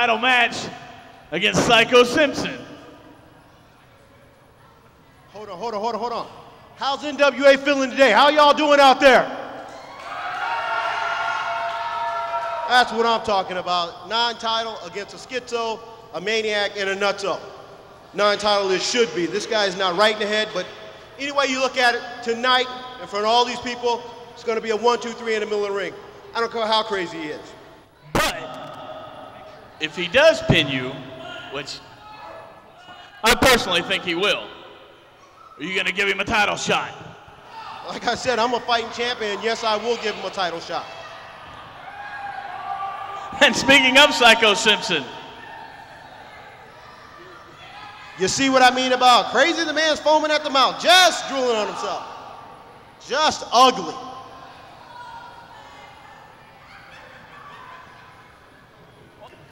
title match against Psycho Simpson. Hold on. How's NWA feeling today? How y'all doing out there? That's what I'm talking about. Non-title against a schizo, a maniac, and a nutso. Non-title it should be. This guy is not right in the head, but any way you look at it, tonight, in front of all these people, it's going to be a 1, 2, 3 in the middle of the ring. I don't care how crazy he is. But if he does pin you, which I personally think he will, are you going to give him a title shot? Like I said, I'm a fighting champion. Yes, I will give him a title shot. And speaking of Psycho Simpson, you see what I mean about crazy? The man's foaming at the mouth, just drooling on himself. Just ugly.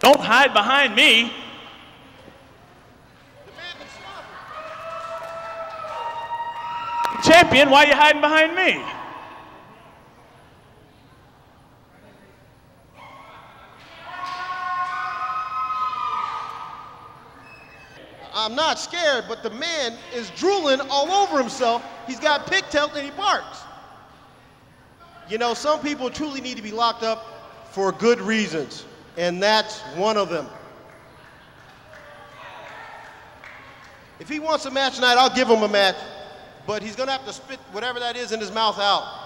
don't hide behind me. Champion, why are you hiding behind me? I'm not scared, but the man is drooling all over himself. He's got pigtails and he barks. You know, some people truly need to be locked up for good reasons, and that's one of them. If he wants a match tonight, I'll give him a match, but he's gonna have to spit whatever that is in his mouth out.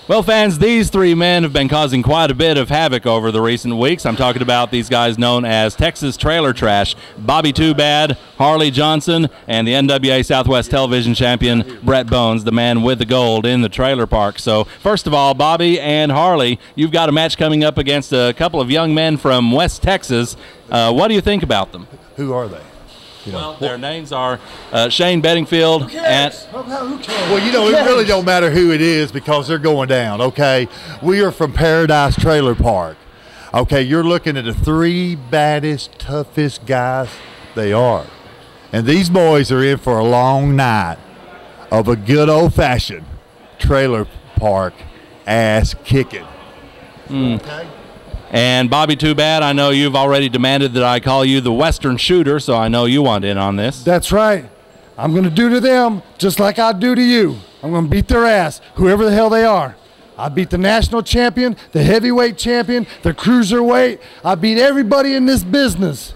Well, fans, these three men have been causing quite a bit of havoc over the recent weeks. I'm talking about these guys known as Texas Trailer Trash, Bobby Too Bad, Harley Johnson, and the NWA Southwest Television Champion, Brett Bones, the man with the gold in the trailer park. So, first of all, Bobby and Harley, you've got a match coming up against a couple of young men from West Texas. What do you think about them? Who are they? You know, well, their names are Shane Beddingfield and... Who cares? Well, you know, it really don't matter who it is because they're going down, okay? We are from Paradise Trailer Park. Okay, you're looking at the three baddest, toughest guys they are. And these boys are in for a long night of a good old-fashioned trailer park ass kicking. Okay? And Bobby Too Bad, I know you've already demanded that I call you the Western Shooter, so I know you want in on this. That's right. I'm going to do to them just like I do to you. I'm going to beat their ass, whoever the hell they are. I beat the national champion, the heavyweight champion, the cruiserweight. I beat everybody in this business.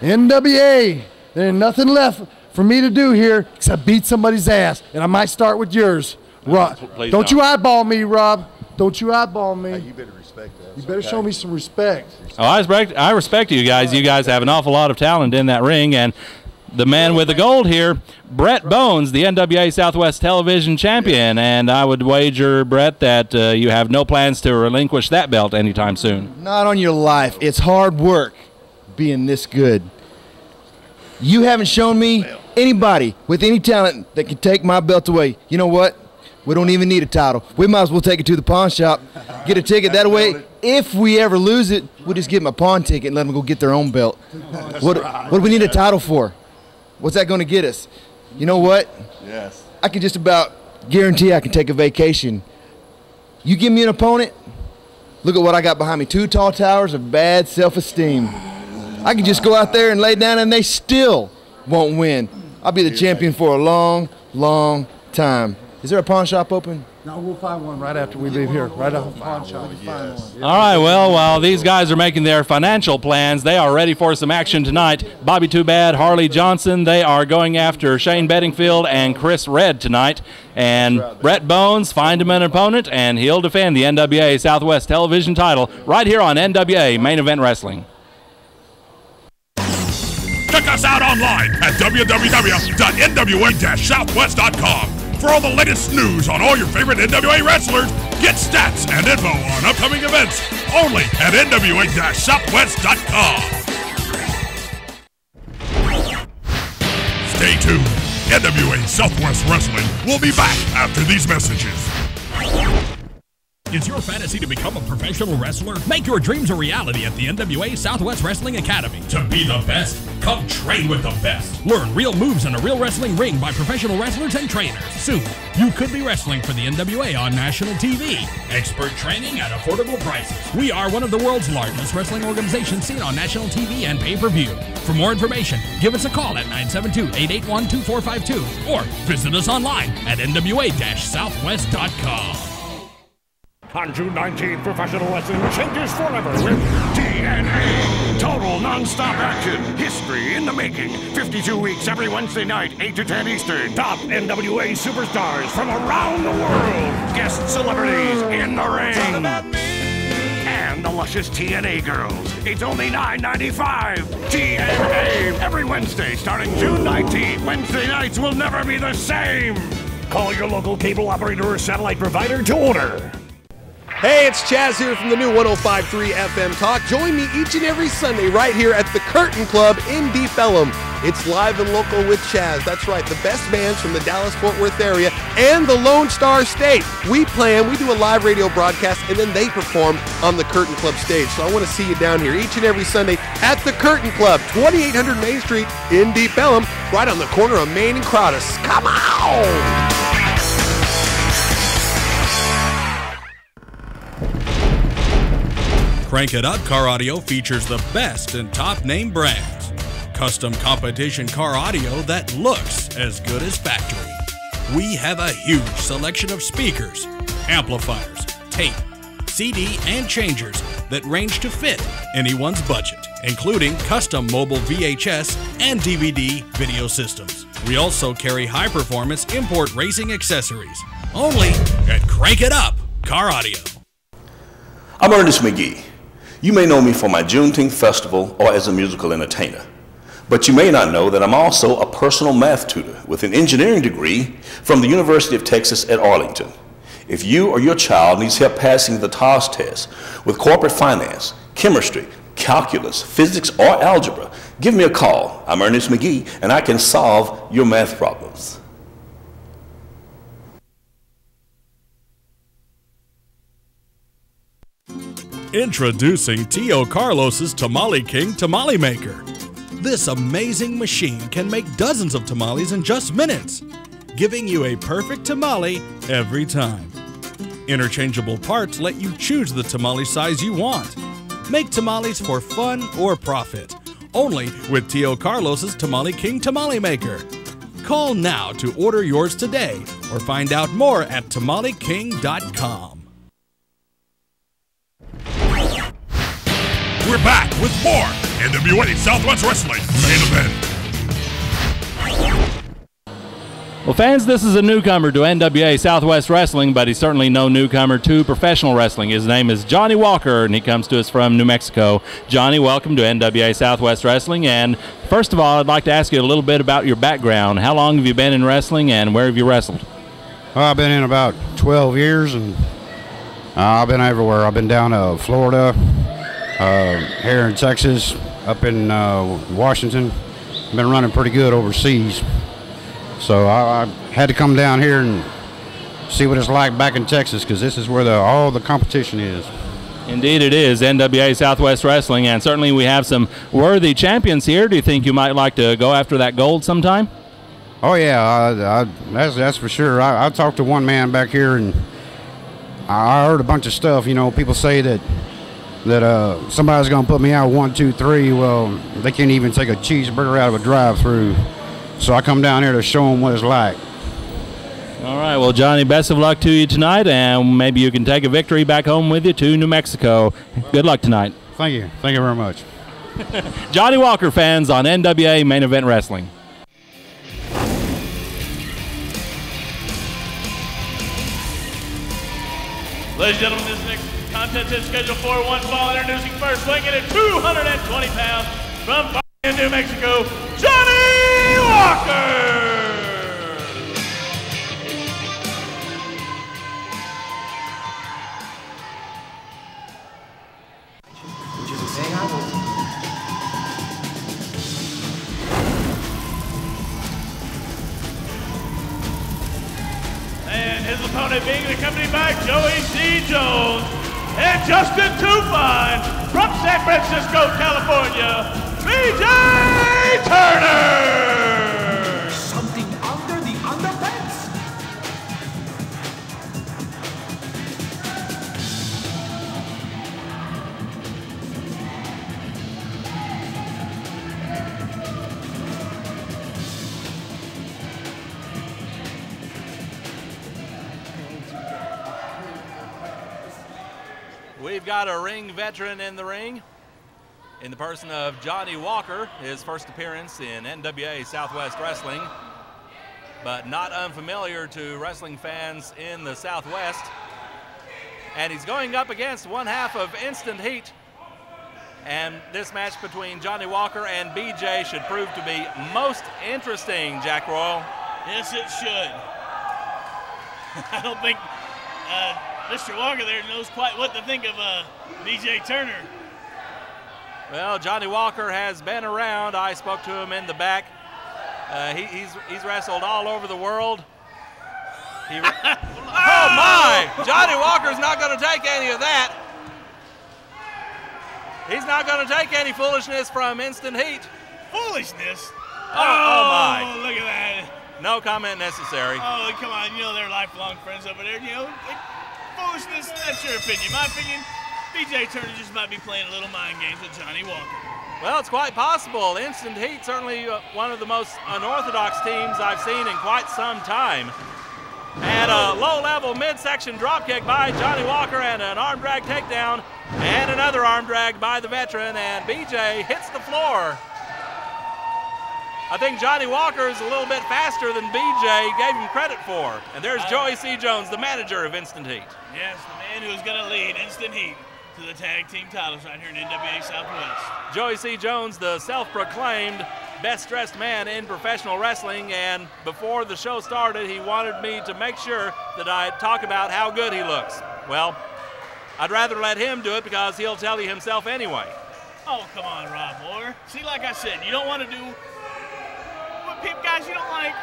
NWA, there ain't nothing left for me to do here except beat somebody's ass, and I might start with yours. Rob, don't you eyeball me, Rob. Don't you eyeball me. Hey, you better respect us. You better show me some respect. Oh, I respect you guys. You guys have an awful lot of talent in that ring. And the man with the gold here, Brett Bones, the NWA Southwest Television Champion. And I would wager, Brett, that you have no plans to relinquish that belt anytime soon. Not on your life. It's hard work being this good. You haven't shown me anybody with any talent that can take my belt away. You know what? We don't even need a title. We might as well take it to the pawn shop, get a ticket. That way, if we ever lose it, we'll just give them a pawn ticket and let them go get their own belt. What do we need a title for? What's that going to get us? You know what? Yes. I can just about guarantee I can take a vacation. You give me an opponent, look at what I got behind me. 2 tall towers of bad self-esteem. I can just go out there and lay down and they still won't win. I'll be the champion for a long, long time. Is there a pawn shop open? No, we'll find one right after we leave here. Right off the pawn shop. Yes. All right, well, while these guys are making their financial plans, they are ready for some action tonight. Bobby Too Bad, Harley Johnson, they are going after Shane Beddingfield and Chris Red tonight. And Brett Bones, find him an opponent, and he'll defend the NWA Southwest Television title right here on NWA Main Event Wrestling. Check us out online at www.nwa-southwest.com. For all the latest news on all your favorite NWA wrestlers, get stats and info on upcoming events only at nwa-southwest.com. Stay tuned. NWA Southwest Wrestling will be back after these messages. Is your fantasy to become a professional wrestler? Make your dreams a reality at the NWA Southwest Wrestling Academy. To be the best, come train with the best. Learn real moves in a real wrestling ring by professional wrestlers and trainers. Soon, you could be wrestling for the NWA on national TV. Expert training at affordable prices. We are one of the world's largest wrestling organizations seen on national TV and pay-per-view. For more information, give us a call at 972-881-2452 or visit us online at nwa-southwest.com. On June 19th, professional wrestling changes forever with TNA. Total non-stop action. History in the making. 52 weeks every Wednesday night, 8 to 10 Eastern. Top NWA superstars from around the world. Guest celebrities in the ring. And the luscious TNA girls. It's only $9.95. TNA. Every Wednesday starting June 19th. Wednesday nights will never be the same. Call your local cable operator or satellite provider to order. Hey, it's Chaz here from the new 105.3 FM Talk. Join me each and every Sunday right here at the Curtain Club in Deep Ellum. It's live and local with Chaz. That's right, the best bands from the Dallas-Fort Worth area and the Lone Star State. We do a live radio broadcast, and then they perform on the Curtain Club stage. So I want to see you down here each and every Sunday at the Curtain Club, 2800 Main Street in Deep Ellum, right on the corner of Main and Crowdus. Come on! Crank It Up Car Audio features the best and top name brands. Custom competition car audio that looks as good as factory. We have a huge selection of speakers, amplifiers, tape, CD, and changers that range to fit anyone's budget, including custom mobile VHS and DVD video systems. We also carry high-performance import racing accessories, only at Crank It Up Car Audio. I'm Ernest McGee. You may know me for my Juneteenth festival or as a musical entertainer, but you may not know that I'm also a personal math tutor with an engineering degree from the University of Texas at Arlington. If you or your child needs help passing the TOS test with corporate finance, chemistry, calculus, physics, or algebra, give me a call. I'm Ernest McGee, and I can solve your math problems. Introducing Tio Carlos's Tamale King Tamale Maker. This amazing machine can make dozens of tamales in just minutes, giving you a perfect tamale every time. Interchangeable parts let you choose the tamale size you want. Make tamales for fun or profit, only with Tio Carlos's Tamale King Tamale Maker. Call now to order yours today or find out more at tamaleking.com. We're back with more NWA Southwest Wrestling Main Event. Well, fans, this is a newcomer to NWA Southwest Wrestling, but he's certainly no newcomer to professional wrestling. His name is Johnny Walker, and he comes to us from New Mexico. Johnny, welcome to NWA Southwest Wrestling. And first of all, I'd like to ask you a little bit about your background. How long have you been in wrestling, and where have you wrestled? I've been in about 12 years, and I've been everywhere. I've been down to Florida, here in Texas, up in Washington. Been running pretty good overseas. So I had to come down here and see what it's like back in Texas, because this is where all the competition is. Indeed it is, NWA Southwest Wrestling, and certainly we have some worthy champions here. Do you think you might like to go after that gold sometime? Oh, yeah, that's for sure. I talked to one man back here, and I heard a bunch of stuff. You know, people say that somebody's going to put me out 1, 2, 3. Well, they can't even take a cheeseburger out of a drive-through. So I come down here to show them what it's like. All right, well, Johnny, best of luck to you tonight, and maybe you can take a victory back home with you to New Mexico. Good luck tonight. Thank you. Thank you very much. Johnny Walker fans on NWA Main Event Wrestling. Ladies and gentlemen, this next contest is scheduled for one fall. Introducing first, weighing in at 220 pounds from New Mexico, Johnny Walker! And his opponent opponent being accompanied by Joey C. Jones and Justin Tufine from San Francisco, California, BJ Turner. Something under the underpants? We've got a ring veteran in the ring in the person of Johnny Walker, his first appearance in NWA Southwest Wrestling, but not unfamiliar to wrestling fans in the Southwest. And he's going up against one half of Instant Heat. And this match between Johnny Walker and BJ should prove to be most interesting, Jack Royal. Yes, it should. I don't think Mr. Walker there knows quite what to think of BJ Turner. Well, Johnny Walker has been around. I spoke to him in the back. He's wrestled all over the world. Oh my! Johnny Walker's not going to take any of that. He's not going to take any foolishness from Instant Heat. Foolishness? Oh my! Look at that! No comment necessary. Oh, come on! You know they're lifelong friends over there. You know, foolishness. That's your opinion. My opinion. BJ Turner just might be playing a little mind games with Johnny Walker. Well, it's quite possible. Instant Heat, certainly one of the most unorthodox teams I've seen in quite some time. And a low-level midsection dropkick by Johnny Walker and an arm drag takedown and another arm drag by the veteran, and BJ hits the floor. I think Johnny Walker is a little bit faster than BJ gave him credit for. And there's Joey C. Jones, the manager of Instant Heat. Yes, the man who's going to lead Instant Heat to the tag team titles right here in NWA Southwest. Joey C. Jones, the self-proclaimed best-dressed man in professional wrestling, and before the show started, he wanted me to make sure that I talk about how good he looks. Well, I'd rather let him do it because he'll tell you himself anyway. Oh, come on, Rob Moore. See, like I said, you don't want to do what guys you don't like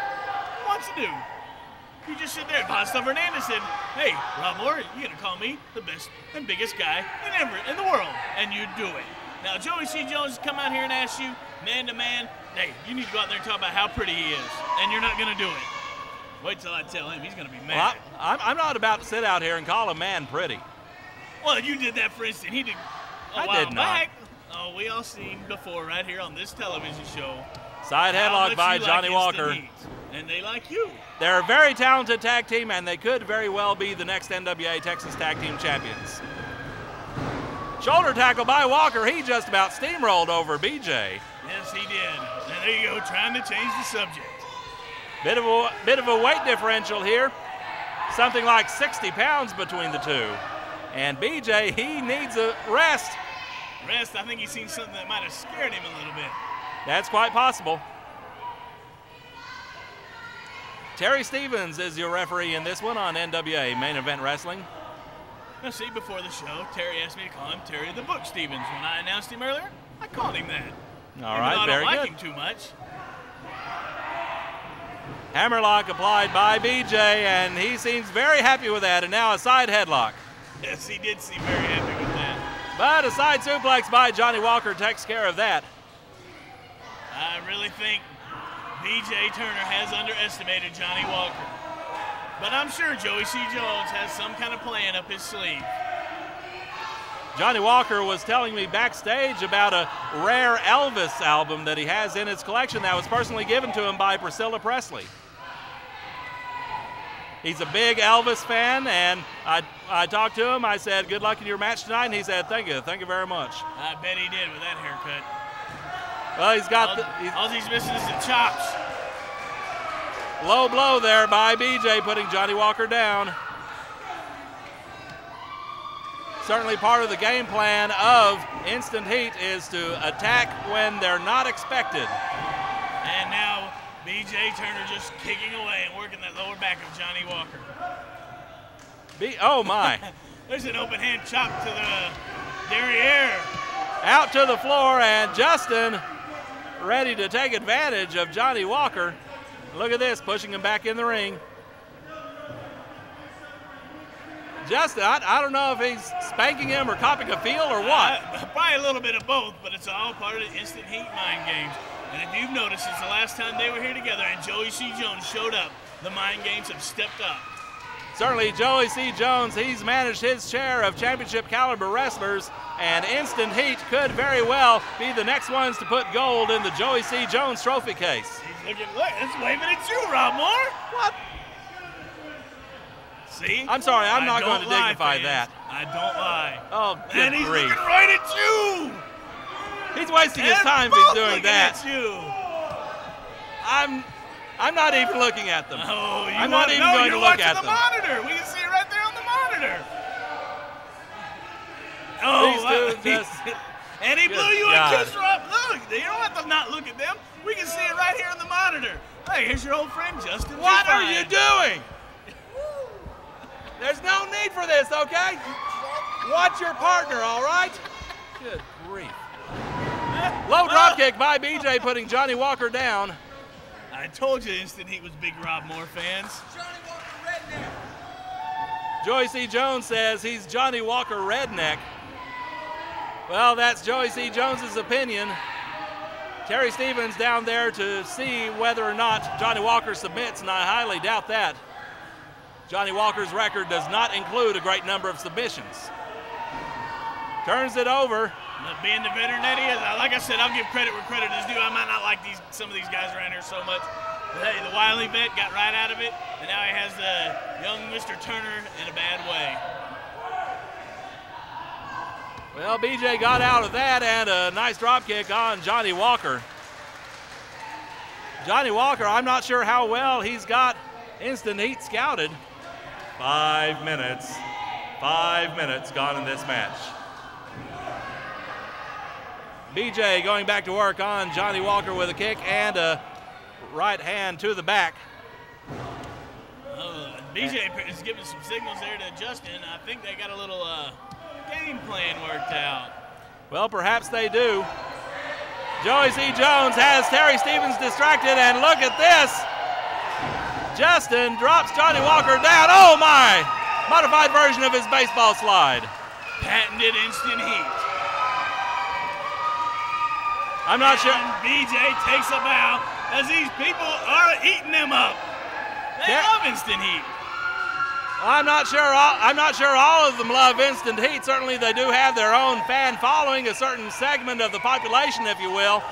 wants to do. You just sit there. Pasta Fernandez said, hey, Rob Moore, you're going to call me the best and biggest guy in the world. And you do it. Now, Joey C. Jones has come out here and asked you, man to man, hey, you need to go out there and talk about how pretty he is. And you're not going to do it. Wait till I tell him. He's going to be mad. Well, I'm not about to sit out here and call a man pretty. Well, you did that for instance. He did a while back. Oh, we all seen before right here on this television show. Side headlock by Johnny Walker. And they like you. They're a very talented tag team, and they could very well be the next NWA Texas Tag Team Champions. Shoulder tackle by Walker. He just about steamrolled over BJ. Yes, he did. And there you go, trying to change the subject. Bit of a weight differential here. Something like 60 pounds between the two. And BJ, he needs a rest. Rest? I think he's seen something that might have scared him a little bit. That's quite possible. Terry Stevens is your referee in this one on NWA Main Event Wrestling. Now, see, before the show, Terry asked me to call him Terry the Book Stevens. When I announced him earlier, I called him that. All right, very good. I don't like him too much. Hammerlock applied by BJ, and he seems very happy with that. And now a side headlock. Yes, he did seem very happy with that. But a side suplex by Johnny Walker takes care of that. I really think BJ Turner has underestimated Johnny Walker. But I'm sure Joey C. Jones has some kind of plan up his sleeve. Johnny Walker was telling me backstage about a rare Elvis album that he has in his collection that was personally given to him by Priscilla Presley. He's a big Elvis fan, and I talked to him. I said, good luck in your match tonight, and he said, thank you very much. I bet he did with that haircut. Well, he's got all he's missing is the chops. Low blow there by BJ, putting Johnny Walker down. Certainly part of the game plan of Instant Heat is to attack when they're not expected. And now BJ Turner just kicking away and working that lower back of Johnny Walker. Oh my. There's an open hand chop to the derriere. Out to the floor, and Justin ready to take advantage of Johnny Walker. Look at this, pushing him back in the ring. Justin, I don't know if he's spanking him or copping a feel or what. Probably a little bit of both, but it's all part of the instant heat mind games. And if you've noticed, since the last time they were here together and Joey C. Jones showed up, the mind games have stepped up. Certainly, Joey C. Jones, he's managed his share of championship caliber wrestlers, and Instant Heat could very well be the next ones to put gold in the Joey C. Jones trophy case. He's looking, look, it's waving at you, Rob Moore. What? See? I'm sorry, I'm not going to dignify that. I don't lie. Oh, good and he's grief. looking right at you. He's wasting his time if he's doing that. At you. I'm not even looking at them. Oh, I'm not even going to look at them. You're watching the monitor. We can see it right there on the monitor. Oh, and he blew you a kiss, Rob. Look, you don't have to not look at them. We can see it right here on the monitor. Hey, here's your old friend, Justin. What are you doing? There's no need for this, okay? Watch your partner, all right? Good grief. Low drop kick by BJ, putting Johnny Walker down. I told you Instant Heat was big Rob Moore fans. Joey C. Jones says he's Johnny Walker redneck. Well, that's Joey C. Jones's opinion. Terry Stevens down there to see whether or not Johnny Walker submits, and I highly doubt that. Johnny Walker's record does not include a great number of submissions. Turns it over. Being the veteran that he is, like I said, I'll give credit where credit is due. I might not like some of these guys around here so much. But hey, the wily vet got right out of it, and now he has the young Mr. Turner in a bad way. Well, BJ got out of that, and a nice drop kick on Johnny Walker. Johnny Walker, I'm not sure how well he's got Instant Heat scouted. 5 minutes. 5 minutes gone in this match. BJ going back to work on Johnny Walker with a kick and a right hand to the back. BJ is giving some signals there to Justin. I think they got a little game plan worked out. Well, perhaps they do. Joey C. Jones has Terry Stevens distracted, and look at this. Justin drops Johnny Walker down. Oh my! Modified version of his baseball slide. Patented Instant Heat. I'm not sure. BJ takes a bow as these people are eating them up. They love Instant Heat. I'm not sure all of them love Instant Heat. Certainly they do have their own fan following, a certain segment of the population, if you will.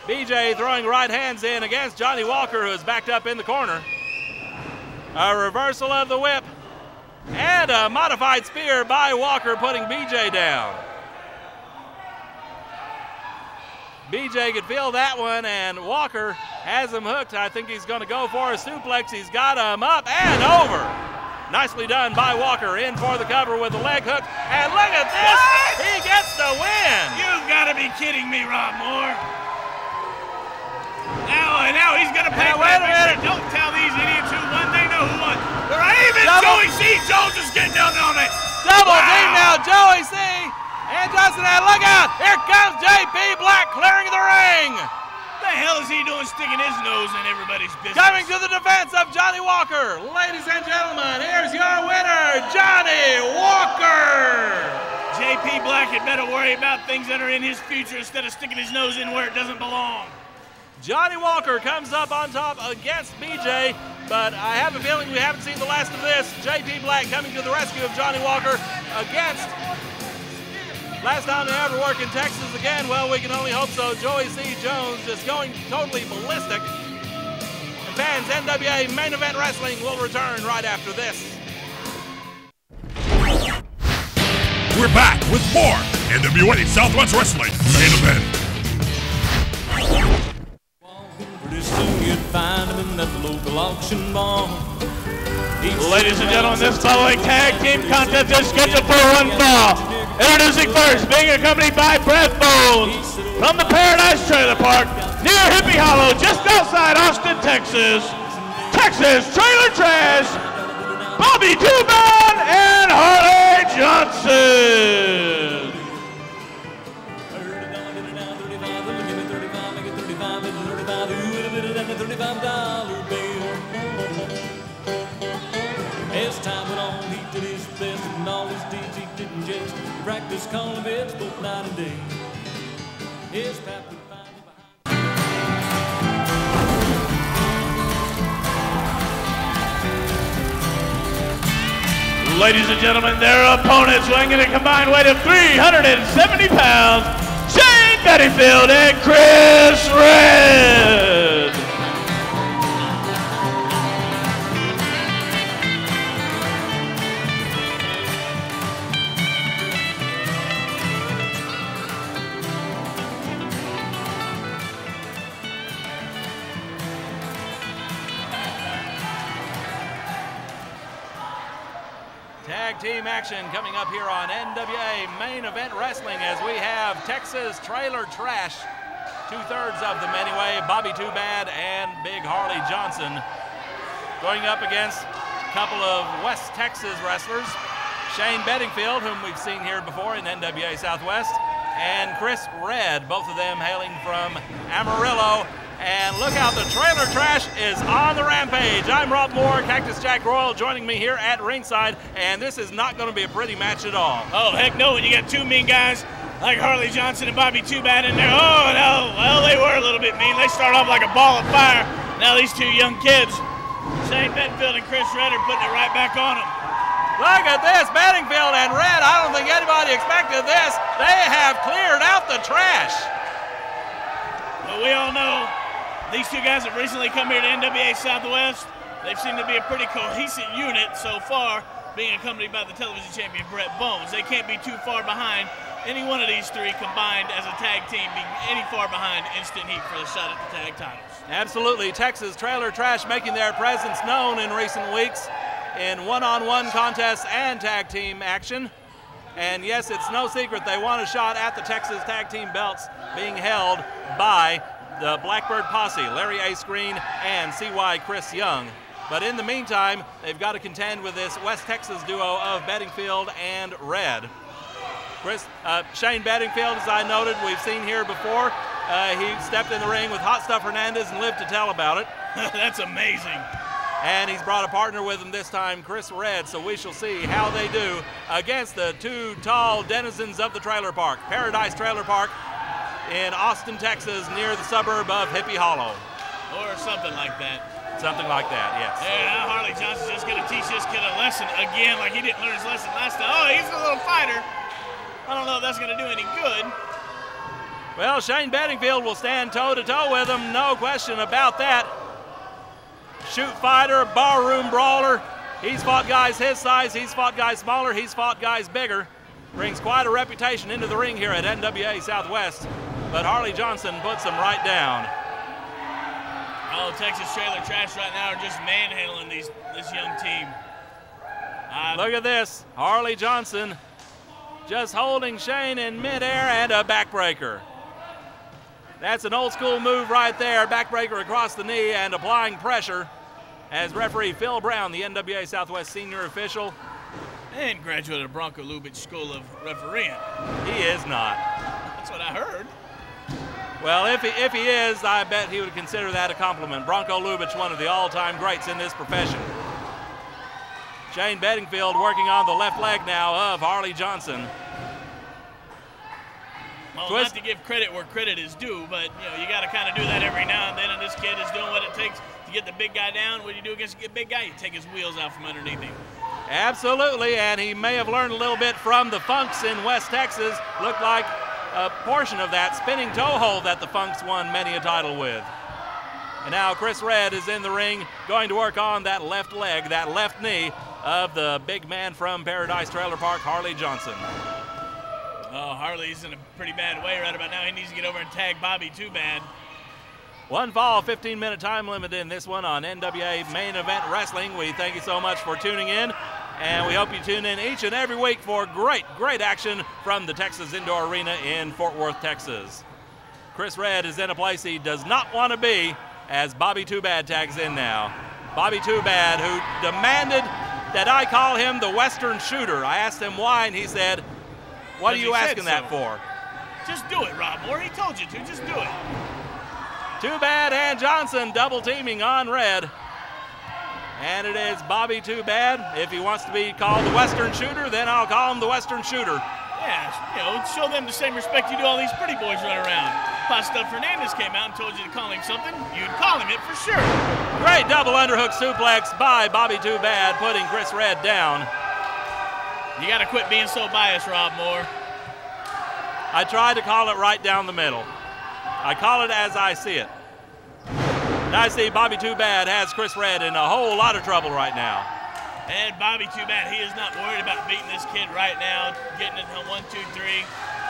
BJ throwing right hands in against Johnny Walker, who is backed up in the corner. A reversal of the whip and a modified spear by Walker, putting BJ down. BJ could feel that one, and Walker has him hooked. I think he's going to go for a suplex. He's got him up and over. Nicely done by Walker, in for the cover with the leg hook. And look at this, he gets the win. You've got to be kidding me, Rob Moore. Now he's going to pay. Wait a minute. Don't tell these idiots who won. They know who won. Even Joey C. Jones is getting down on it. Double team now, Joey C. And Justin, look out! Here comes J.P. Black clearing the ring! What the hell is he doing sticking his nose in everybody's business? Coming to the defense of Johnny Walker. Ladies and gentlemen, here's your winner, Johnny Walker! J.P. Black had better worry about things that are in his future instead of sticking his nose in where it doesn't belong. Johnny Walker comes up on top against BJ, but I have a feeling we haven't seen the last of this. J.P. Black coming to the rescue of Johnny Walker against... Last time they ever work in Texas again, well, we can only hope so. Joey C. Jones just going totally ballistic. And fans, NWA Main Event Wrestling will return right after this. We're back with more NWA Southwest Wrestling Main Event. Pretty soon you'd find them in that local auction barn. Ladies and gentlemen, this following tag team contest is scheduled for one fall. Introducing first, being accompanied by Brett Bones from the Paradise Trailer Park near Hippie Hollow, just outside Austin, Texas. Texas Trailer Trash, Bobby Dubon and Harley Johnson. As time went on, he This column it's both night and day. His path would find you behind. Ladies and gentlemen, their opponents weighing in a combined weight of 370 pounds, Shane Beddingfield and Chris Red. Tag team action coming up here on NWA Main Event Wrestling as we have Texas Trailer Trash, 2/3 of them anyway, Bobby Too Bad and Big Harley Johnson, going up against a couple of West Texas wrestlers, Shane Beddingfield, whom we've seen here before in NWA Southwest, and Chris Red, both of them hailing from Amarillo. And look out, the Trailer Trash is on the rampage. I'm Rob Moore, Cactus Jack Royal, joining me here at ringside, and this is not going to be a pretty match at all. Oh, heck no, when you got two mean guys like Harley Johnson and Bobby Too Bad in there. Oh, no, well, they were a little bit mean. They started off like a ball of fire. Now these two young kids, Shane Beddingfield and Chris Red, are putting it right back on them. Look at this, Beddingfield and Red. I don't think anybody expected this. They have cleared out the trash. Well, we all know these two guys have recently come here to NWA Southwest. They seem to be a pretty cohesive unit so far, being accompanied by the television champion Brett Bones. They can't be too far behind any one of these three combined as a tag team, being any far behind Instant Heat for the shot at the tag titles. Absolutely. Texas Trailer Trash making their presence known in recent weeks in one-on-one contests and tag team action. And yes, it's no secret they want a shot at the Texas tag team belts being held by the Blackbird Posse, Larry A. Screen and C.Y. Chris Young. But in the meantime, they've got to contend with this West Texas duo of Beddingfield and Red. Shane Beddingfield, as I noted, we've seen here before. He stepped in the ring with Hot Stuff Hernandez and lived to tell about it. That's amazing. And he's brought a partner with him this time, Chris Red, so we shall see how they do against the two tall denizens of the trailer park, Paradise Trailer Park in Austin, Texas, near the suburb of Hippie Hollow. Or something like that. Something like that, yes. Yeah, now Harley Johnson's just going to teach this kid a lesson again, like he didn't learn his lesson last time. Oh, he's a little fighter. I don't know if that's going to do any good. Well, Shane Beddingfield will stand toe-to-toe with him, no question about that. Shoot fighter, barroom brawler. He's fought guys his size, he's fought guys smaller, he's fought guys bigger. Brings quite a reputation into the ring here at NWA Southwest, but Harley Johnson puts him right down. Oh, Texas Trailer Trash right now are just manhandling this young team. Look at this, Harley Johnson just holding Shane in midair and a backbreaker. That's an old school move right there, backbreaker across the knee and applying pressure as referee Phil Brown, the NWA Southwest senior official, and graduate of Bronco Lubitsch School of Refereeing. He is not. That's what I heard. Well, if he is, I bet he would consider that a compliment. Bronco Lubitsch, one of the all-time greats in this profession. Shane Beddingfield working on the left leg now of Harley Johnson. Well, not to give credit where credit is due, but you got to kind of do that every now and then, and this kid is doing what it takes to get the big guy down. What do you do against a big guy? You take his wheels out from underneath him. Absolutely, and he may have learned a little bit from the Funks in West Texas. Looked like a portion of that spinning toe hold that the Funks won many a title with. And now Chris Red is in the ring, going to work on that left leg, that left knee of the big man from Paradise Trailer Park, Harley Johnson. Oh, Harley's in a pretty bad way right about now. He needs to get over and tag Bobby Too Bad. One fall, 15-minute time limit in this one on NWA Main Event Wrestling. We thank you so much for tuning in, and we hope you tune in each and every week for great action from the Texas Indoor Arena in Fort Worth, Texas. Chris Red is in a place he does not want to be as Bobby Too Bad tags in now. Bobby Too Bad, who demanded that I call him the Western Shooter. I asked him why, and he said, "What are you asking that for?" Just do it, Rob Moore. He told you to. Just do it. Too Bad and Johnson double teaming on Red. And it is Bobby Too Bad. If he wants to be called the Western Shooter, then I'll call him the Western Shooter. Yeah, Yeah, you know, show them the same respect you do all these pretty boys running around. Pasta Fernandez came out and told you to call him something, you'd call him it for sure. Great double underhook suplex by Bobby Too Bad, putting Chris Red down. You got to quit being so biased, Rob Moore. I tried to call it right down the middle. I call it as I see it. And I see Bobby Too Bad has Chris Red in a whole lot of trouble right now. And Bobby Too Bad, he is not worried about beating this kid right now, getting it to 1, 2, 3,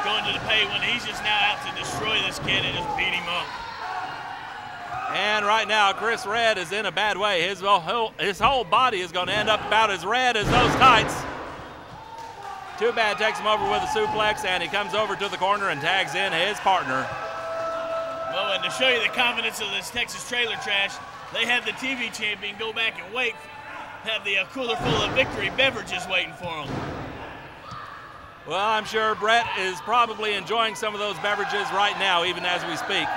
going to the pay when he's just now out to destroy this kid and just beat him up. And right now, Chris Red is in a bad way. His whole body is going to end up about as red as those tights. Too Bad takes him over with a suplex, and he comes over to the corner and tags in his partner. Well, and to show you the confidence of this Texas trailer trash, they had the TV champion go back and wait, have the cooler full of victory beverages waiting for him. Well, I'm sure Brett is probably enjoying some of those beverages right now, even as we speak.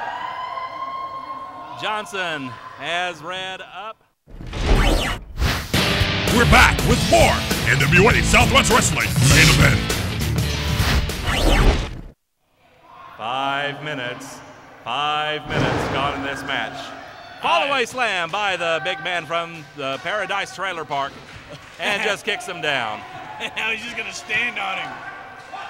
Johnson has Red up. We're back with more NWA Southwest Wrestling main event. 5 minutes. 5 minutes gone in this match. Fall away slam by the big man from the Paradise Trailer Park and just kicks him down. Now he's just going to stand on him.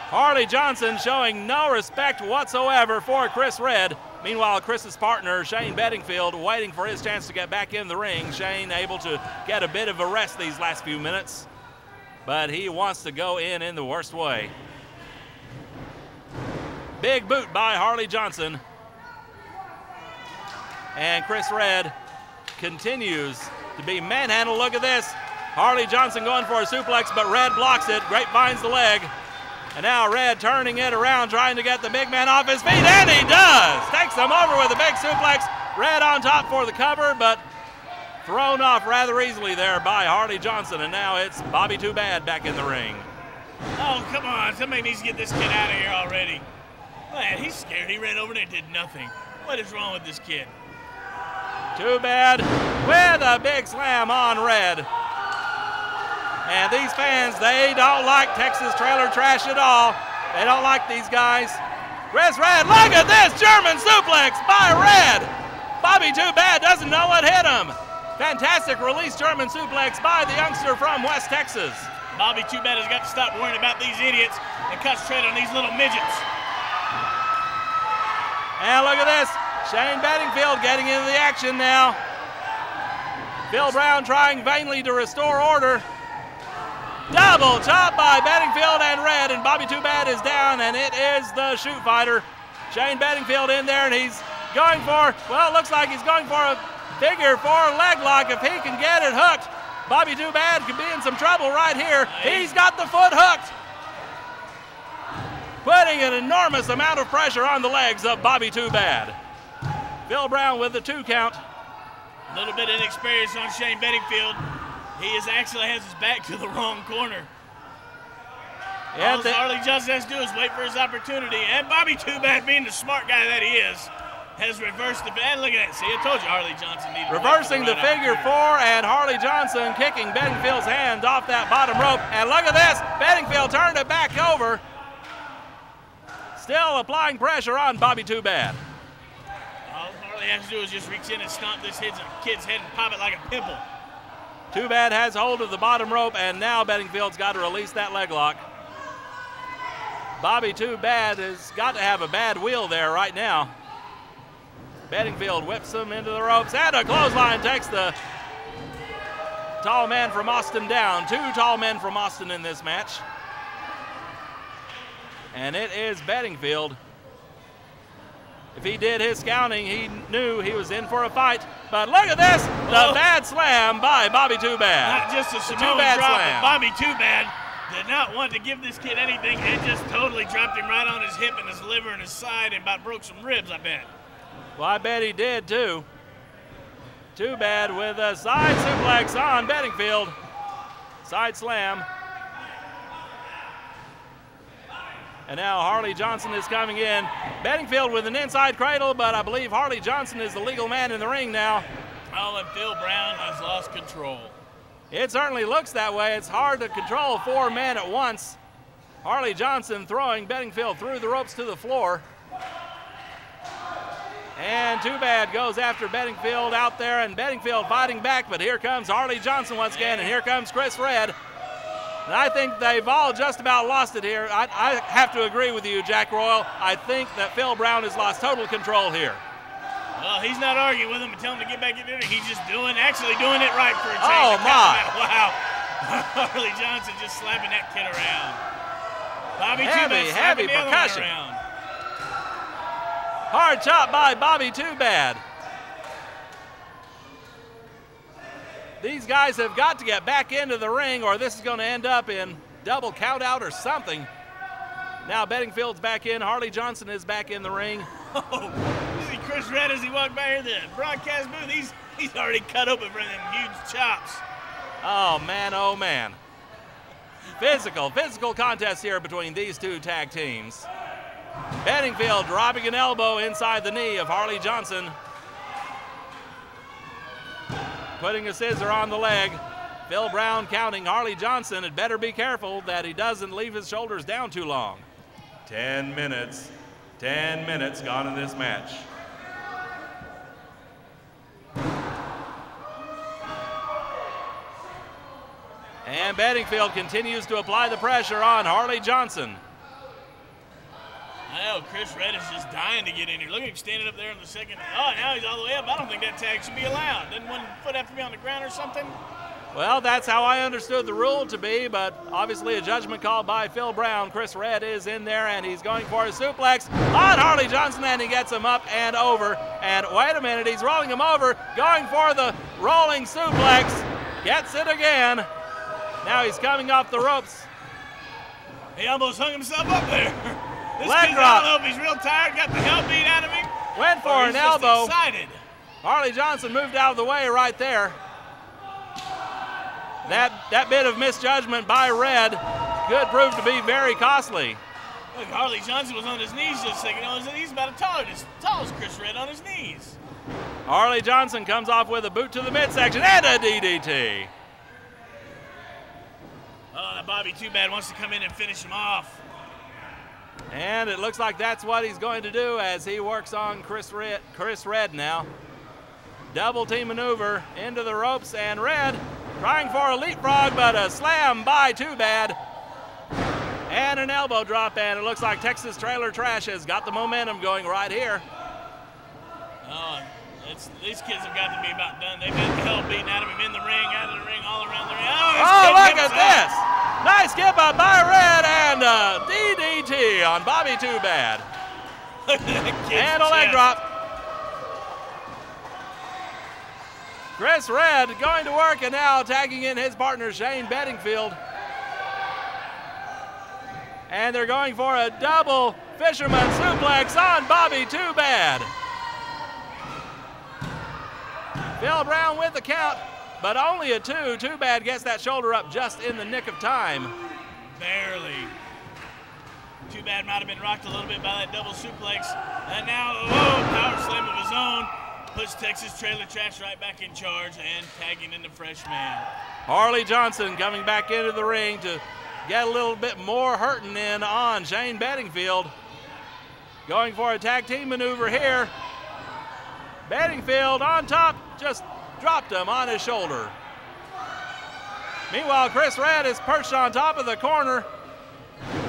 Harley Johnson showing no respect whatsoever for Chris Red. Meanwhile, Chris's partner, Shane Beddingfield, waiting for his chance to get back in the ring. Shane able to get a bit of a rest these last few minutes, but he wants to go in the worst way. Big boot by Harley Johnson. And Chris Red continues to be manhandled. Look at this. Harley Johnson going for a suplex, but Red blocks it. Grapevines the leg. And now Red turning it around, trying to get the big man off his feet, and he does! Takes him over with a big suplex. Red on top for the cover, but thrown off rather easily there by Harley Johnson. And now it's Bobby Too Bad back in the ring. Oh, come on. Somebody needs to get this kid out of here already. Man, he's scared. He ran over there and did nothing. What is wrong with this kid? Too Bad with a big slam on Red. And these fans, they don't like Texas trailer trash at all. They don't like these guys. Chris Red, look at this German suplex by Red. Bobby Too Bad doesn't know what hit him. Fantastic release German suplex by the youngster from West Texas. Bobby Too Bad has got to stop worrying about these idiots and concentrate on these little midgets. And look at this. Shane Beddingfield getting into the action now. Bill Brown trying vainly to restore order. Double chop by Beddingfield and Red, and Bobby Too Bad is down, and it is the shoot fighter. Shane Beddingfield in there, and he's going for, well, it looks like he's going for a figure 4 leg lock. If he can get it hooked, Bobby Too Bad could be in some trouble right here. He's got the foot hooked, putting an enormous amount of pressure on the legs of Bobby Too Bad. Bill Brown with the 2 count. A little bit of inexperience on Shane Beddingfield. He actually has his back to the wrong corner. Yeah, all Harley Johnson has to do is wait for his opportunity. And Bobby Too Bad, being the smart guy that he is, has reversed the, and look at that. See, I told you Harley Johnson needed reversing the figure 4, and Harley Johnson kicking Beddingfield's hand off that bottom rope. And look at this, Beddingfield turned it back over. Still applying pressure on Bobby Too Bad. All Harley has to do is just reach in and stomp this kid's head and pop it like a pimple. Too Bad has hold of the bottom rope, and now Beddingfield's got to release that leg lock. Bobby Too Bad has got to have a bad wheel there right now. Beddingfield whips him into the ropes, and a clothesline takes the tall man from Austin down. 2 tall men from Austin in this match. And it is Beddingfield. If he did his scouting, he knew he was in for a fight. But look at this, the bad slam by Bobby Too Bad. Not just a Samoan drop, but Bobby Too Bad did not want to give this kid anything and just totally dropped him right on his hip and his liver and his side and about broke some ribs, I bet. Well, I bet he did too. Too Bad with a side suplex on Beddingfield. Side slam. And now Harley Johnson is coming in. Beddingfield with an inside cradle, but I believe Harley Johnson is the legal man in the ring now. Oh, and Phil Brown has lost control. It certainly looks that way. It's hard to control 4 men at once. Harley Johnson throwing Beddingfield through the ropes to the floor. And Too Bad goes after Beddingfield out there, and Beddingfield fighting back, but here comes Harley Johnson once again, and here comes Chris Red. And I think they've all just about lost it here. I have to agree with you, Jack Royal. I think that Phil Brown has lost total control here. Well, he's not arguing with him and telling him to get back in there. He's just actually doing it right for a change. Oh, my. Wow. Harley Johnson just slapping that kid around. Bobby heavy percussion. Hard chop by Bobby Too Bad. These guys have got to get back into the ring, or this is going to end up in double count out or something. Now Beddingfield's back in. Harley Johnson is back in the ring. Oh, you see Chris Red as he walked by here, the broadcast booth, he's already cut open for them huge chops. Oh, man, oh, man. Physical contest here between these two tag teams. Beddingfield dropping an elbow inside the knee of Harley Johnson. Putting a scissor on the leg. Phil Brown counting. Harley Johnson had better be careful that he doesn't leave his shoulders down too long. 10 minutes gone in this match. And Beddingfield continues to apply the pressure on Harley Johnson. I know Chris Red is just dying to get in here. Look at him standing up there in the second. Oh, now he's all the way up. I don't think that tag should be allowed. Doesn't one foot have to be on the ground or something? Well, that's how I understood the rule to be, but obviously a judgment call by Phil Brown. Chris Red is in there, and he's going for a suplex on Harley Johnson, and he gets him up and over. And wait a minute, he's rolling him over, going for the rolling suplex. Gets it again. Now he's coming off the ropes. He almost hung himself up there. This Leg kid's, drop. I don't know if he's real tired, got the hell beat out of him. Went for or an he's just elbow. excited. Harley Johnson moved out of the way right there. That bit of misjudgment by Red could prove to be very costly. Look, Harley Johnson was on his knees just a second. He's about as tall as Chris Red on his knees. Harley Johnson comes off with a boot to the midsection and a DDT. Oh, that Bobby Too Bad wants to come in and finish him off. And it looks like that's what he's going to do as he works on Chris Red now. Double team maneuver into the ropes, and Red trying for a leapfrog, but a slam by Too Bad. And an elbow drop, and it looks like Texas Trailer Trash has got the momentum going right here. Oh, these kids have got to be about done. They've been hell beaten out of him in the ring, out of the ring, all around the ring. Oh, look at this. Nice skip up by Red, and a DDT on Bobby Too Bad. And a leg drop. Chris Red going to work, and now tagging in his partner Shane Beddingfield. And they're going for a double fisherman suplex on Bobby Too Bad. Phil Brown with the count, but only a 2. Too Bad gets that shoulder up just in the nick of time. Barely. Too Bad might have been rocked a little bit by that double suplex. And now, power slam of his own. Puts Texas Trailer Trash right back in charge and tagging in the fresh man. Harley Johnson coming back into the ring to get a little bit more hurting in on Shane Beddingfield. Going for a tag team maneuver here. Beddingfield on top, just dropped him on his shoulder. Meanwhile, Chris Red is perched on top of the corner.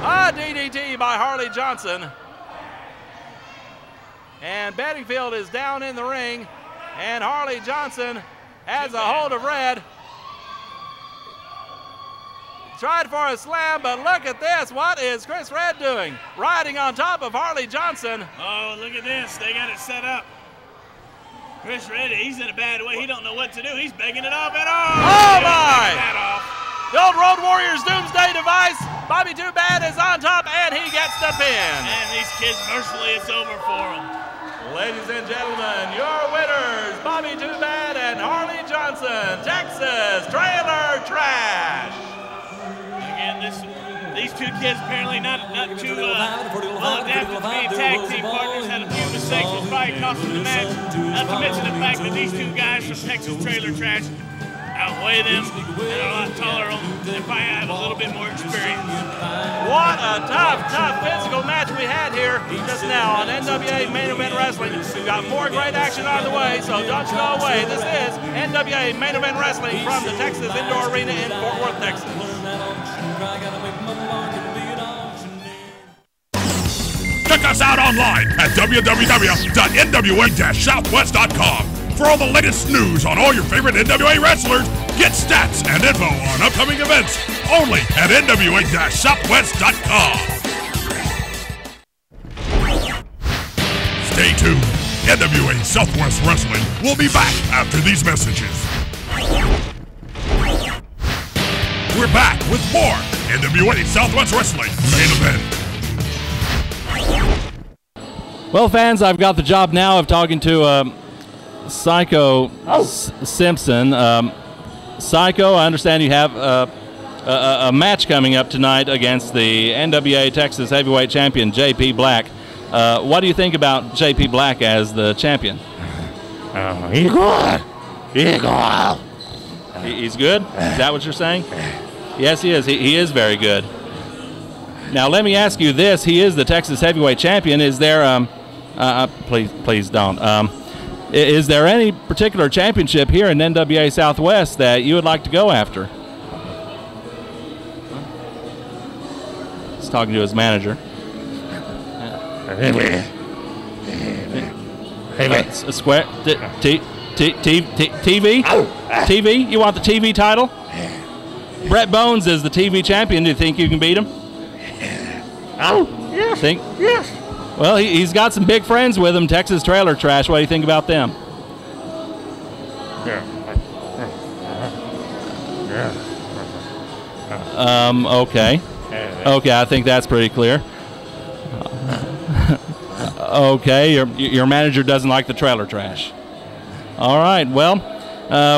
A DDT by Harley Johnson. And Beddingfield is down in the ring, and Harley Johnson has a hold of Red. Tried for a slam, but look at this. What is Chris Red doing? Riding on top of Harley Johnson. Oh, look at this. They got it set up. Chris Red, he's in a bad way. He don't know what to do. He's begging it off and on. Oh, my! That off. The old Road Warriors Doomsday device. Bobby Too Bad is on top, and he gets the pin. And these kids, mercifully, it's over for them. Ladies and gentlemen, your winners, Bobby Too Bad and Harley Johnson, Texas Trailer Trash. Again, these two kids apparently not too well adapted to being tag team partners. Had a few mistakes, was probably cost them the match. Not to mention the fact that these two guys from Texas Trailer Trash weigh them, and they're a lot taller than if I have a little bit more experience. What a tough physical match we had here just now on NWA Main Event Wrestling. We've got more great action on the way, so don't you go away. This is NWA Main Event Wrestling from the Texas Indoor Arena in Fort Worth, Texas. Check us out online at www.nwa-southwest.com for all the latest news on all your favorite NWA wrestlers. Get stats and info on upcoming events only at nwa-southwest.com. Stay tuned. NWA Southwest Wrestling will be back after these messages. We're back with more NWA Southwest Wrestling main event. Well, fans, I've got the job now of talking to Psycho Simpson. Psycho, I understand you have a match coming up tonight against the NWA Texas Heavyweight Champion, J.P. Black. What do you think about J.P. Black as the champion? He's good. He's good. He's good? Is that what you're saying? Yes, he is. He is very good. Now, let me ask you this. He is the Texas Heavyweight Champion. Is there, please don't. Is there any particular championship here in NWA Southwest that you would like to go after? He's talking to his manager. Square TV? TV? You want the TV title? Brett Bones is the TV champion. Do you think you can beat him? Yes. Think? Yes. Well, he's got some big friends with him, Texas Trailer Trash. What do you think about them? Okay. Okay, I think that's pretty clear. Okay, your manager doesn't like the Trailer Trash. All right, well,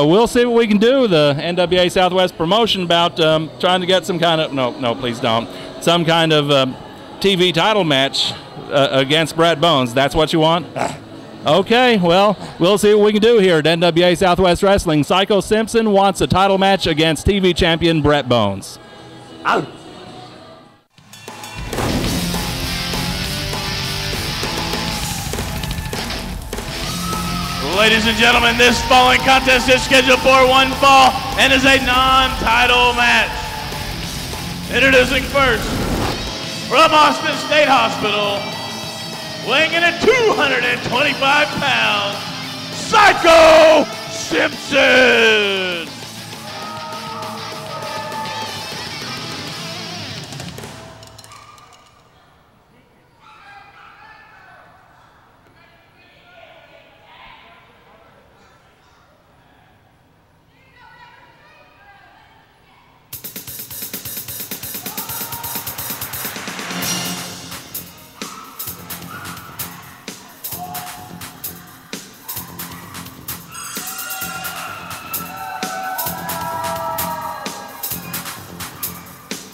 we'll see what we can do, the NWA Southwest promotion, about trying to get some kind of, no, please don't, some kind of TV title match against Brett Bones. That's what you want? Okay, well, we'll see what we can do here at NWA Southwest Wrestling. Psycho Simpson wants a title match against TV champion Brett Bones. Out. Ladies and gentlemen, this following contest is scheduled for one fall and is a non-title match. Introducing first, from Austin State Hospital, weighing in at 225 pounds, Psycho Simpson.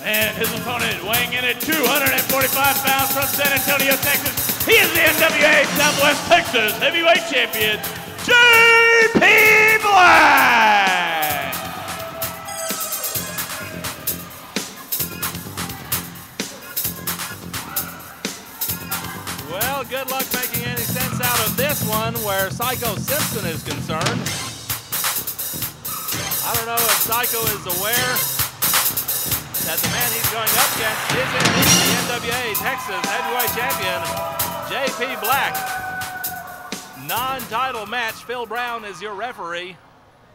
And his opponent, weighing in at 245 pounds from San Antonio, Texas, he is the NWA Southwest Texas Heavyweight Champion, J.P. Black. Well, good luck making any sense out of this one where Psycho Simpson is concerned. I don't know if Psycho is aware that the man he's going up against is indeed the NWA Texas Heavyweight Champion, J.P. Black. Non-title match. Phil Brown is your referee.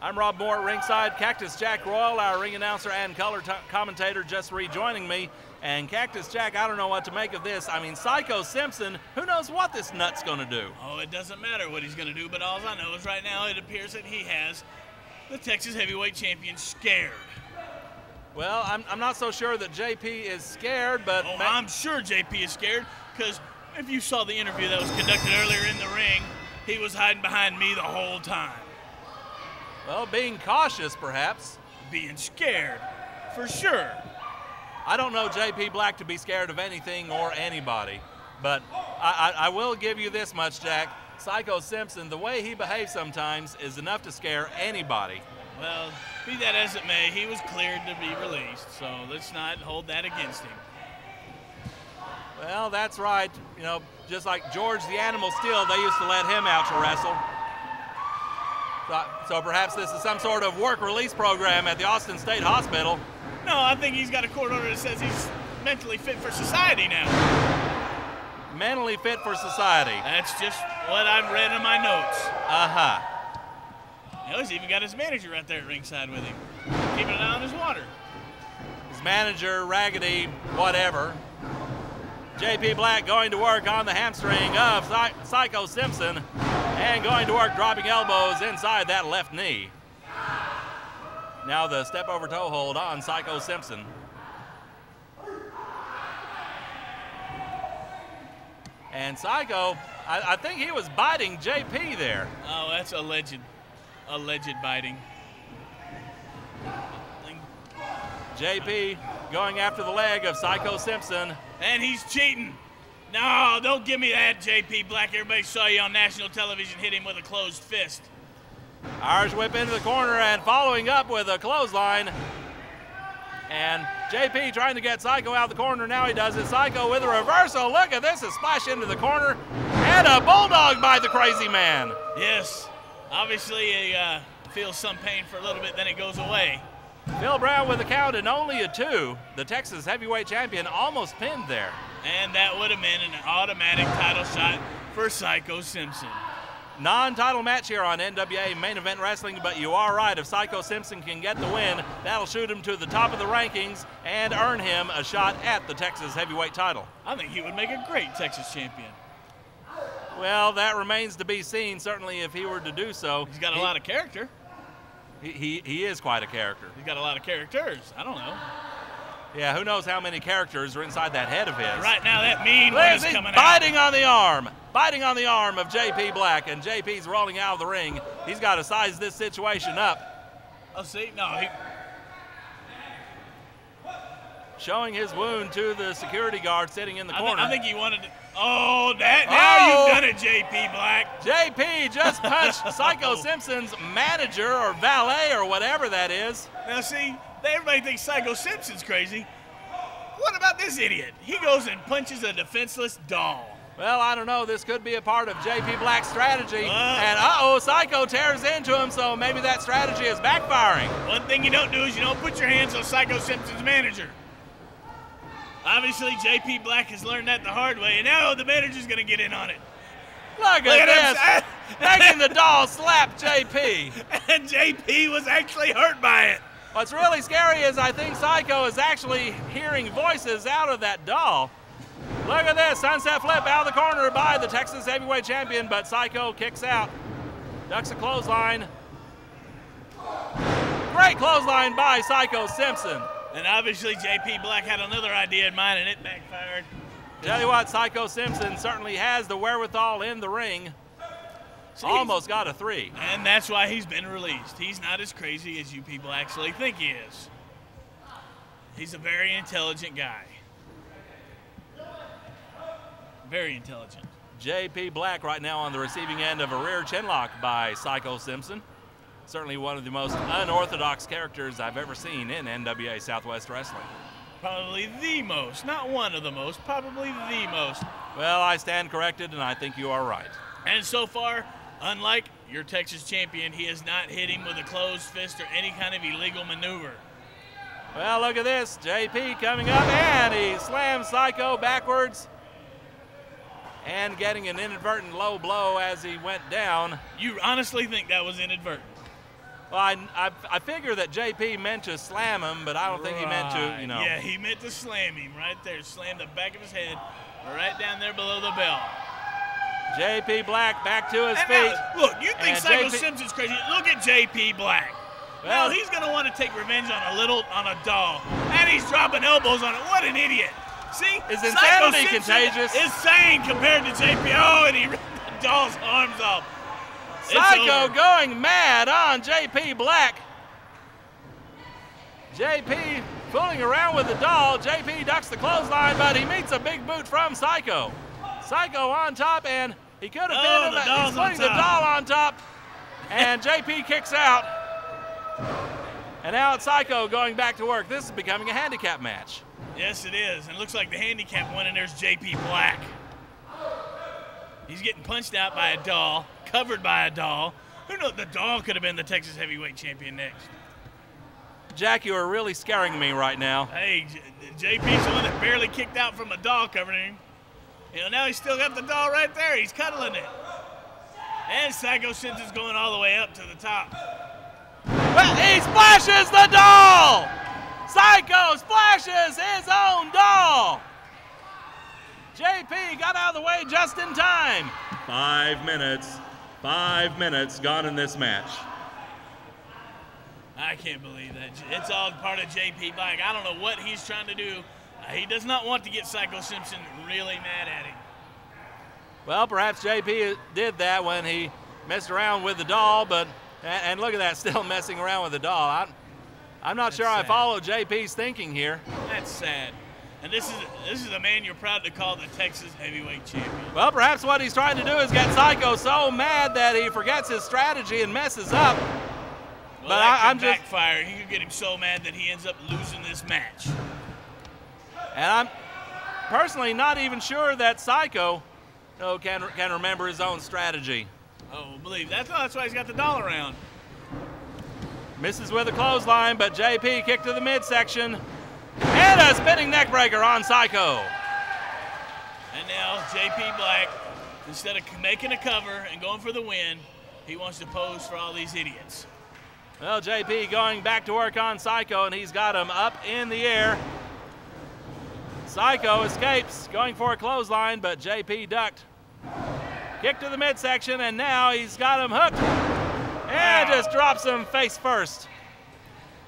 I'm Rob Moore at ringside. Cactus Jack Royal, our ring announcer and color commentator, just rejoining me. And Cactus Jack, I don't know what to make of this. I mean, Psycho Simpson, who knows what this nut's going to do? Oh, it doesn't matter what he's going to do, but all I know is right now it appears that he has the Texas Heavyweight Champion scared. Well, I'm not so sure that JP is scared, but... Oh, I'm sure JP is scared, because if you saw the interview that was conducted earlier in the ring, he was hiding behind me the whole time. Well, being cautious, perhaps. Being scared, for sure. I don't know JP Black to be scared of anything or anybody, but I will give you this much, Jack. Psycho Simpson, the way he behaves sometimes is enough to scare anybody. Well, Be that as it may, he was cleared to be released, so let's not hold that against him. Well, that's right. You know, just like George the Animal Steel, they used to let him out to wrestle. So perhaps this is some sort of work release program at the Austin State Hospital. No, I think he's got a court order that says he's mentally fit for society now. Mentally fit for society. That's just what I've read in my notes. Uh-huh. You know, he's even got his manager right there at ringside with him, keeping an eye on his water. His manager, Raggedy, whatever. JP Black going to work on the hamstring of Psycho Simpson and going to work dropping elbows inside that left knee. Now the step over toe hold on Psycho Simpson. And Psycho, I think he was biting JP there. Oh, that's alleged biting. JP going after the leg of Psycho Simpson. And he's cheating. No, don't give me that, JP Black. Everybody saw you on national television hit him with a closed fist. Irish whip into the corner and following up with a clothesline. And JP trying to get Psycho out of the corner. Now he does it. Psycho with a reversal. Look at this. A splash into the corner. And a bulldog by the crazy man. Yes. Obviously, he feels some pain for a little bit, then it goes away. Phil Brown with a count and only a 2. The Texas heavyweight champion almost pinned there. And that would have been an automatic title shot for Psycho Simpson. Non-title match here on NWA Main Event Wrestling, but you are right. If Psycho Simpson can get the win, that'll shoot him to the top of the rankings and earn him a shot at the Texas heavyweight title. I think he would make a great Texas champion. Well, that remains to be seen, certainly if he were to do so. He's got a lot of character. He is quite a character. He's got a lot of characters. I don't know. Yeah, who knows how many characters are inside that head of his. Right now, that mean one is coming out. Biting on the arm. Biting on the arm of JP Black, and JP's rolling out of the ring. He's got to size this situation up. Oh, see? No, he... Showing his wound to the security guard sitting in the corner. I think he wanted to... Oh, now you've done it, JP Black. JP just punched Psycho Simpson's manager or valet or whatever that is. Now, see, everybody thinks Psycho Simpson's crazy. What about this idiot? He goes and punches a defenseless doll. Well, I don't know. This could be a part of JP Black's strategy. And Psycho tears into him, so maybe that strategy is backfiring. One thing you don't do is you don't put your hands on Psycho Simpson's manager. Obviously, JP Black has learned that the hard way, and now the manager's going to get in on it. Look at this, making the doll slap JP. And JP was actually hurt by it. What's really scary is I think Psycho is actually hearing voices out of that doll. Look at this, sunset flip out of the corner by the Texas heavyweight champion, but Psycho kicks out. Ducks a clothesline. Great clothesline by Psycho Simpson. And obviously JP Black had another idea in mind and it backfired. Tell you what, Psycho Simpson certainly has the wherewithal in the ring. Almost got a 3. And that's why he's been released. He's not as crazy as you people actually think he is. He's a very intelligent guy. Very intelligent. JP Black right now on the receiving end of a rear chinlock by Psycho Simpson. Certainly one of the most unorthodox characters I've ever seen in NWA Southwest Wrestling. Probably the most, not one of the most, probably the most. Well, I stand corrected, and I think you are right. And so far, unlike your Texas champion, he has not hit him with a closed fist or any kind of illegal maneuver. Well, look at this. JP coming up, and he slams Psycho backwards and getting an inadvertent low blow as he went down. You honestly think that was inadvertent? Well, I figure that JP meant to slam him, but I don't think he meant to, you know. Yeah, he meant to slam him right there. Slam the back of his head right down there below the belt. JP Black back to his feet. Now, look, you think Psycho Simpson's crazy. Look at JP Black. Well, he's going to want to take revenge on a doll. And he's dropping elbows on it. What an idiot. See? Is insanity contagious? Is sane compared to JP. Oh, and he ripped the doll's arms off. Psycho going mad on JP Black. JP fooling around with the doll. JP ducks the clothesline, but he meets a big boot from Psycho. Psycho on top, and he could have been he's putting the doll on top, and JP kicks out. And now it's Psycho going back to work. This is becoming a handicap match. Yes, it is. And it looks like the handicap one, and there's JP Black. He's getting punched out by a doll, covered by a doll. Who knows? The doll could have been the Texas heavyweight champion next. Jack, you are really scaring me right now. Hey, JP's the one that barely kicked out from a doll covering him. You know, now he's still got the doll right there. He's cuddling it. And Psycho Simpson's going all the way up to the top. Well, he splashes the doll! Psycho splashes his own doll! JP got out of the way just in time. 5 minutes. 5 minutes gone in this match. I can't believe that. It's all part of JP Black. I don't know what he's trying to do. He does not want to get Psycho Simpson really mad at him. Well, perhaps JP did that when he messed around with the doll, but, and look at that, still messing around with the doll. I'm not sure I follow JP's thinking here. That's sad. And this is a man you're proud to call the Texas heavyweight champion. Well, perhaps what he's trying to do is get Psycho so mad that he forgets his strategy and messes up. Well, but I'm just backfire. He could get him so mad that he ends up losing this match. And I'm personally not even sure that Psycho can remember his own strategy. Oh, believe that. That's why he's got the doll around. Misses with a clothesline, but JP kicked to the midsection. And a spinning neckbreaker on Psycho. And now JP Black, instead of making a cover and going for the win, he wants to pose for all these idiots. Well, JP going back to work on Psycho, and he's got him up in the air. Psycho escapes, going for a clothesline, but JP ducked. Kick to the midsection, and now he's got him hooked. And just drops him face first.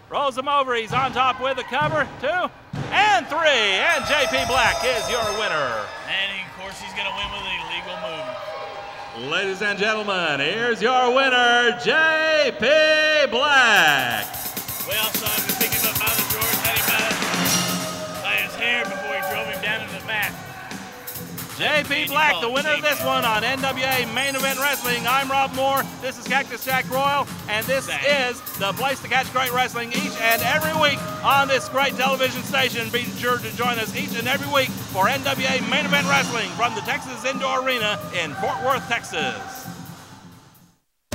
Rolls him over, he's on top with a cover, 2 and 3, and JP Black is your winner. And of course he's gonna win with an illegal move. Ladies and gentlemen, here's your winner, JP Black. Well, so I picked him up by the drawers, had him by his hair before he drove him down into the mat. JP Black, the winner of this one on NWA Main Event Wrestling. I'm Rob Moore, this is Cactus Jack Royal, and this is the place to catch great wrestling each and every week on this great television station. Be sure to join us each and every week for NWA Main Event Wrestling from the Texas Indoor Arena in Fort Worth, Texas.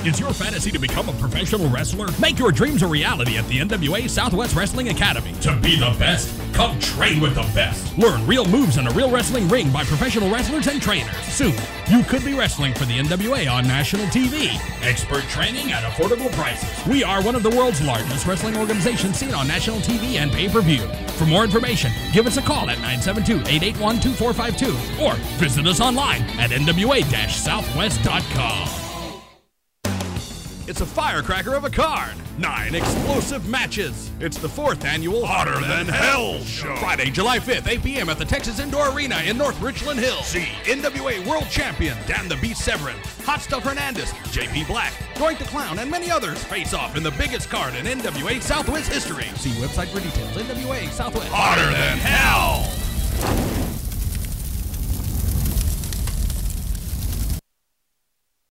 Is your fantasy to become a professional wrestler? Make your dreams a reality at the NWA Southwest Wrestling Academy. To be the best, come train with the best. Learn real moves in a real wrestling ring by professional wrestlers and trainers. Soon, you could be wrestling for the NWA on national TV. Expert training at affordable prices. We are one of the world's largest wrestling organizations seen on national TV and pay-per-view. For more information, give us a call at 972-881-2452 or visit us online at nwa-southwest.com. It's a firecracker of a card. 9 explosive matches. It's the 4th annual Hotter Than Hell Show. Friday, July 5th, 8 p.m. at the Texas Indoor Arena in North Richland Hills. See NWA World Champion Dan the Beast Severin, Hot Stuff Hernandez, JP Black, Doink the Clown, and many others face off in the biggest card in NWA Southwest history. See website for details. NWA Southwest. Hotter Than Hell.